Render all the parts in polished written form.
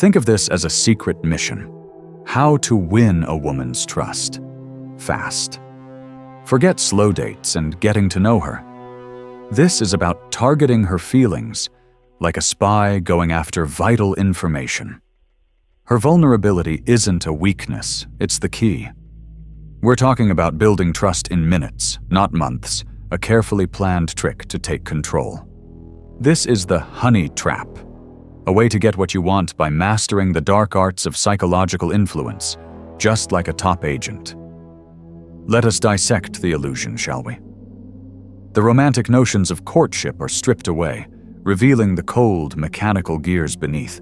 Think of this as a secret mission. How to win a woman's trust. Fast. Forget slow dates and getting to know her. This is about targeting her feelings, like a spy going after vital information. Her vulnerability isn't a weakness, it's the key. We're talking about building trust in minutes, not months, a carefully planned trick to take control. This is the Honeytrap, a way to get what you want by mastering the dark arts of psychological influence, just like a top agent. Let us dissect the illusion, shall we? The romantic notions of courtship are stripped away, revealing the cold, mechanical gears beneath.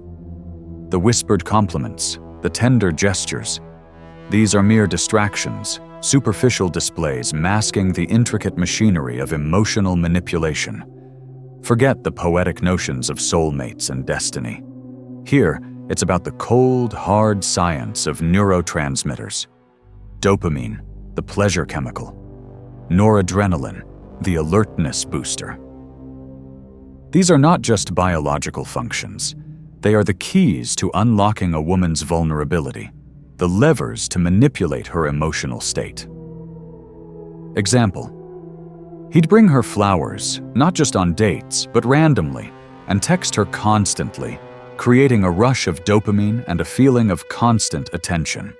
The whispered compliments, the tender gestures, these are mere distractions, superficial displays masking the intricate machinery of emotional manipulation. Forget the poetic notions of soulmates and destiny. Here, it's about the cold, hard science of neurotransmitters. Dopamine, the pleasure chemical. Noradrenaline, the alertness booster. These are not just biological functions. They are the keys to unlocking a woman's vulnerability, the levers to manipulate her emotional state. Example: he'd bring her flowers, not just on dates, but randomly, and text her constantly, creating a rush of dopamine and a feeling of constant attention.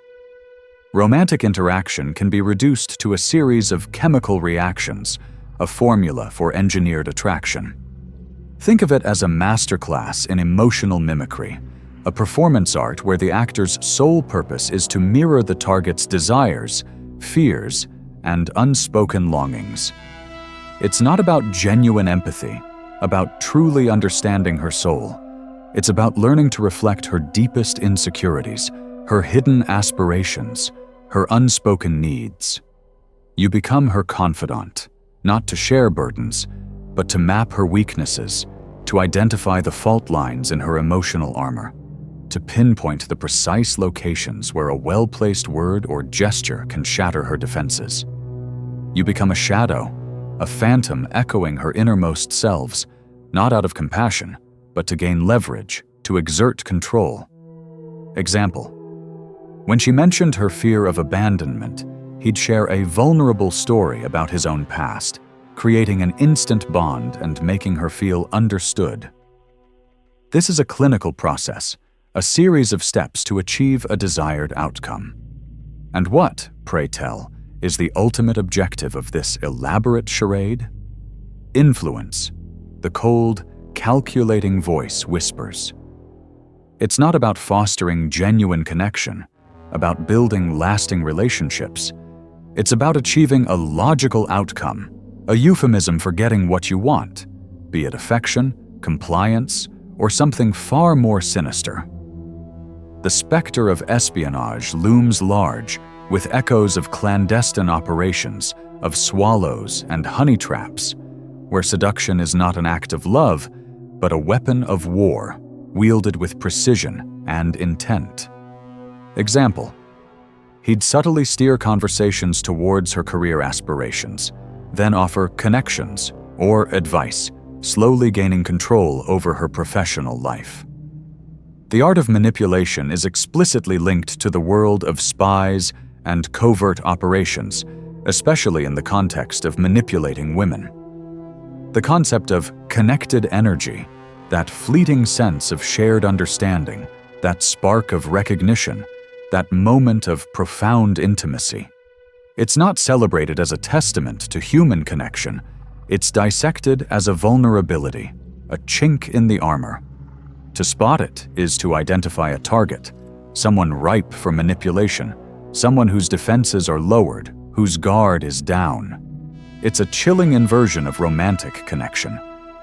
Romantic interaction can be reduced to a series of chemical reactions, a formula for engineered attraction. Think of it as a masterclass in emotional mimicry, a performance art where the actor's sole purpose is to mirror the target's desires, fears, and unspoken longings. It's not about genuine empathy, about truly understanding her soul. It's about learning to reflect her deepest insecurities, her hidden aspirations, her unspoken needs. You become her confidant, not to share burdens, but to map her weaknesses, to identify the fault lines in her emotional armor, to pinpoint the precise locations where a well-placed word or gesture can shatter her defenses. You become a shadow, a phantom echoing her innermost selves, not out of compassion, but to gain leverage, to exert control. Example: when she mentioned her fear of abandonment, he'd share a vulnerable story about his own past, creating an instant bond and making her feel understood. This is a clinical process, a series of steps to achieve a desired outcome. And what, pray tell, is the ultimate objective of this elaborate charade? Influence. The cold, calculating voice whispers. It's not about fostering genuine connection, about building lasting relationships. It's about achieving a logical outcome, a euphemism for getting what you want, be it affection, compliance, or something far more sinister. The specter of espionage looms large, with echoes of clandestine operations, of swallows and honey traps, where seduction is not an act of love, but a weapon of war, wielded with precision and intent. Example: he'd subtly steer conversations towards her career aspirations, then offer connections or advice, slowly gaining control over her professional life. The art of manipulation is explicitly linked to the world of spies and covert operations, especially in the context of manipulating women. The concept of connected energy, that fleeting sense of shared understanding, that spark of recognition, that moment of profound intimacy. It's not celebrated as a testament to human connection. It's dissected as a vulnerability, a chink in the armor. To spot it is to identify a target, someone ripe for manipulation, someone whose defenses are lowered, whose guard is down. It's a chilling inversion of romantic connection,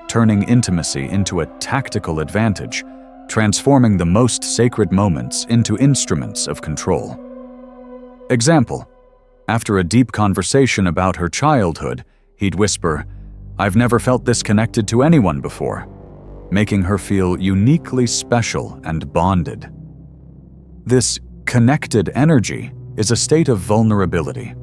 turning intimacy into a tactical advantage, transforming the most sacred moments into instruments of control. Example: after a deep conversation about her childhood, he'd whisper, "I've never felt this connected to anyone before," making her feel uniquely special and bonded. This connected energy is a state of vulnerability,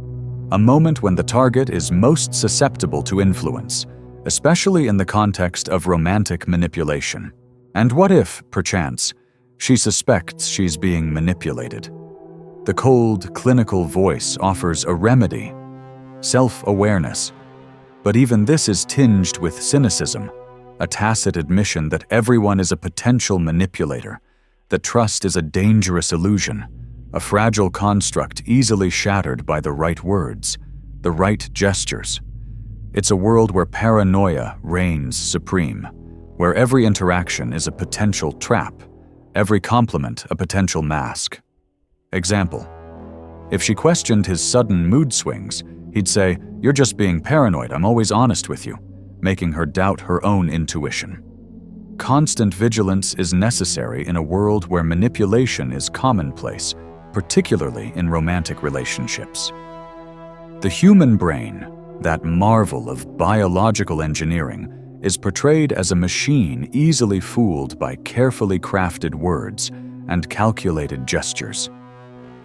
a moment when the target is most susceptible to influence, especially in the context of romantic manipulation. And what if, perchance, She suspects she's being manipulated. The cold, clinical voice offers a remedy, self-awareness. But even this is tinged with cynicism, a tacit admission that everyone is a potential manipulator, that trust is a dangerous illusion, a fragile construct easily shattered by the right words, the right gestures. It's a world where paranoia reigns supreme, where every interaction is a potential trap, every compliment a potential mask. Example: if she questioned his sudden mood swings, he'd say, "You're just being paranoid, I'm always honest with you," making her doubt her own intuition. Constant vigilance is necessary in a world where manipulation is commonplace, particularly in romantic relationships. The human brain, that marvel of biological engineering, is portrayed as a machine easily fooled by carefully crafted words and calculated gestures.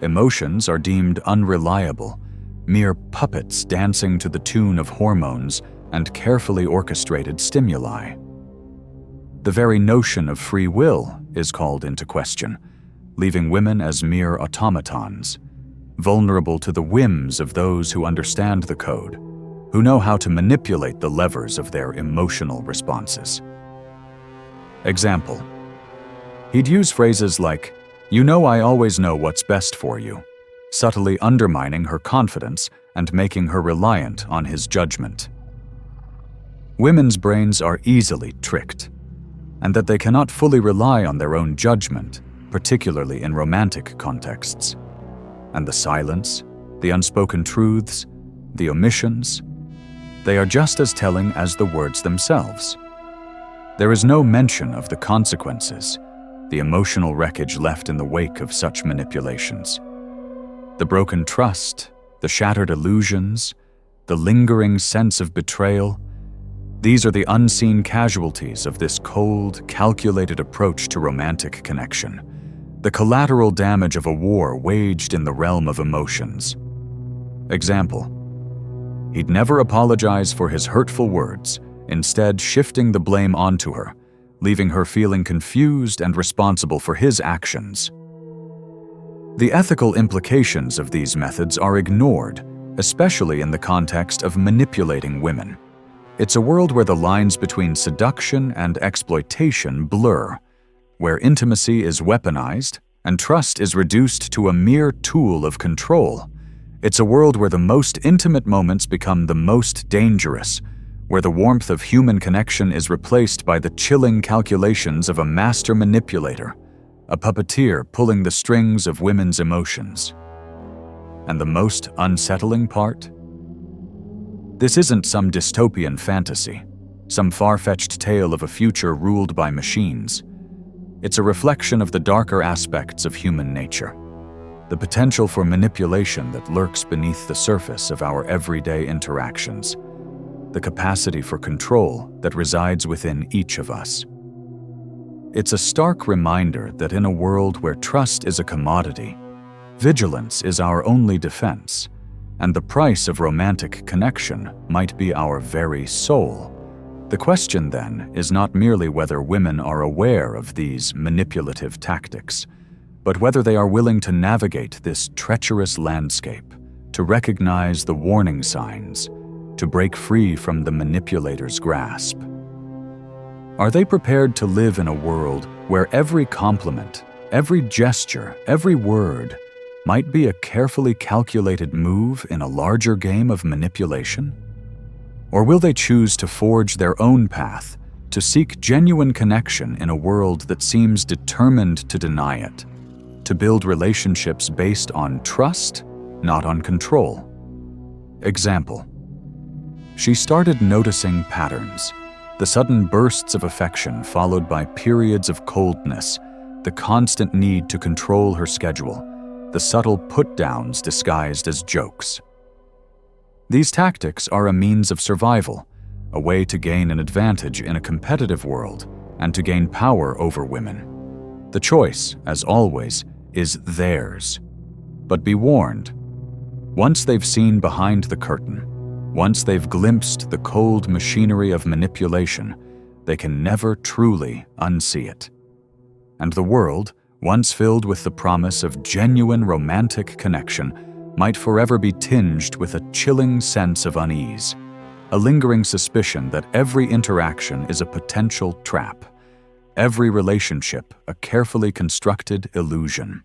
Emotions are deemed unreliable, mere puppets dancing to the tune of hormones and carefully orchestrated stimuli. The very notion of free will is called into question, leaving women as mere automatons, vulnerable to the whims of those who understand the code, who know how to manipulate the levers of their emotional responses. Example: he'd use phrases like, "You know I always know what's best for you," subtly undermining her confidence and making her reliant on his judgment. Women's brains are easily tricked, and that they cannot fully rely on their own judgment, particularly in romantic contexts. And the silence, the unspoken truths, the omissions, they are just as telling as the words themselves. There is no mention of the consequences, the emotional wreckage left in the wake of such manipulations. The broken trust, the shattered illusions, the lingering sense of betrayal, these are the unseen casualties of this cold, calculated approach to romantic connection, the collateral damage of a war waged in the realm of emotions. Example: he'd never apologize for his hurtful words, instead shifting the blame onto her, leaving her feeling confused and responsible for his actions. The ethical implications of these methods are ignored, especially in the context of manipulating women. It's a world where the lines between seduction and exploitation blur, where intimacy is weaponized and trust is reduced to a mere tool of control. It's a world where the most intimate moments become the most dangerous, where the warmth of human connection is replaced by the chilling calculations of a master manipulator, a puppeteer pulling the strings of women's emotions. And the most unsettling part? This isn't some dystopian fantasy, some far-fetched tale of a future ruled by machines. It's a reflection of the darker aspects of human nature, the potential for manipulation that lurks beneath the surface of our everyday interactions, the capacity for control that resides within each of us. It's a stark reminder that in a world where trust is a commodity, vigilance is our only defense, and the price of romantic connection might be our very soul. The question, then, is not merely whether women are aware of these manipulative tactics, but whether they are willing to navigate this treacherous landscape, to recognize the warning signs, to break free from the manipulator's grasp. Are they prepared to live in a world where every compliment, every gesture, every word might be a carefully calculated move in a larger game of manipulation? Or will they choose to forge their own path, to seek genuine connection in a world that seems determined to deny it, to build relationships based on trust, not on control? Example: she started noticing patterns, the sudden bursts of affection followed by periods of coldness, the constant need to control her schedule, the subtle put-downs disguised as jokes. These tactics are a means of survival, a way to gain an advantage in a competitive world and to gain power over women. The choice, as always, is theirs. But be warned, once they've seen behind the curtain, once they've glimpsed the cold machinery of manipulation, they can never truly unsee it. And the world, once filled with the promise of genuine romantic connection, might forever be tinged with a chilling sense of unease, a lingering suspicion that every interaction is a potential trap, every relationship a carefully constructed illusion.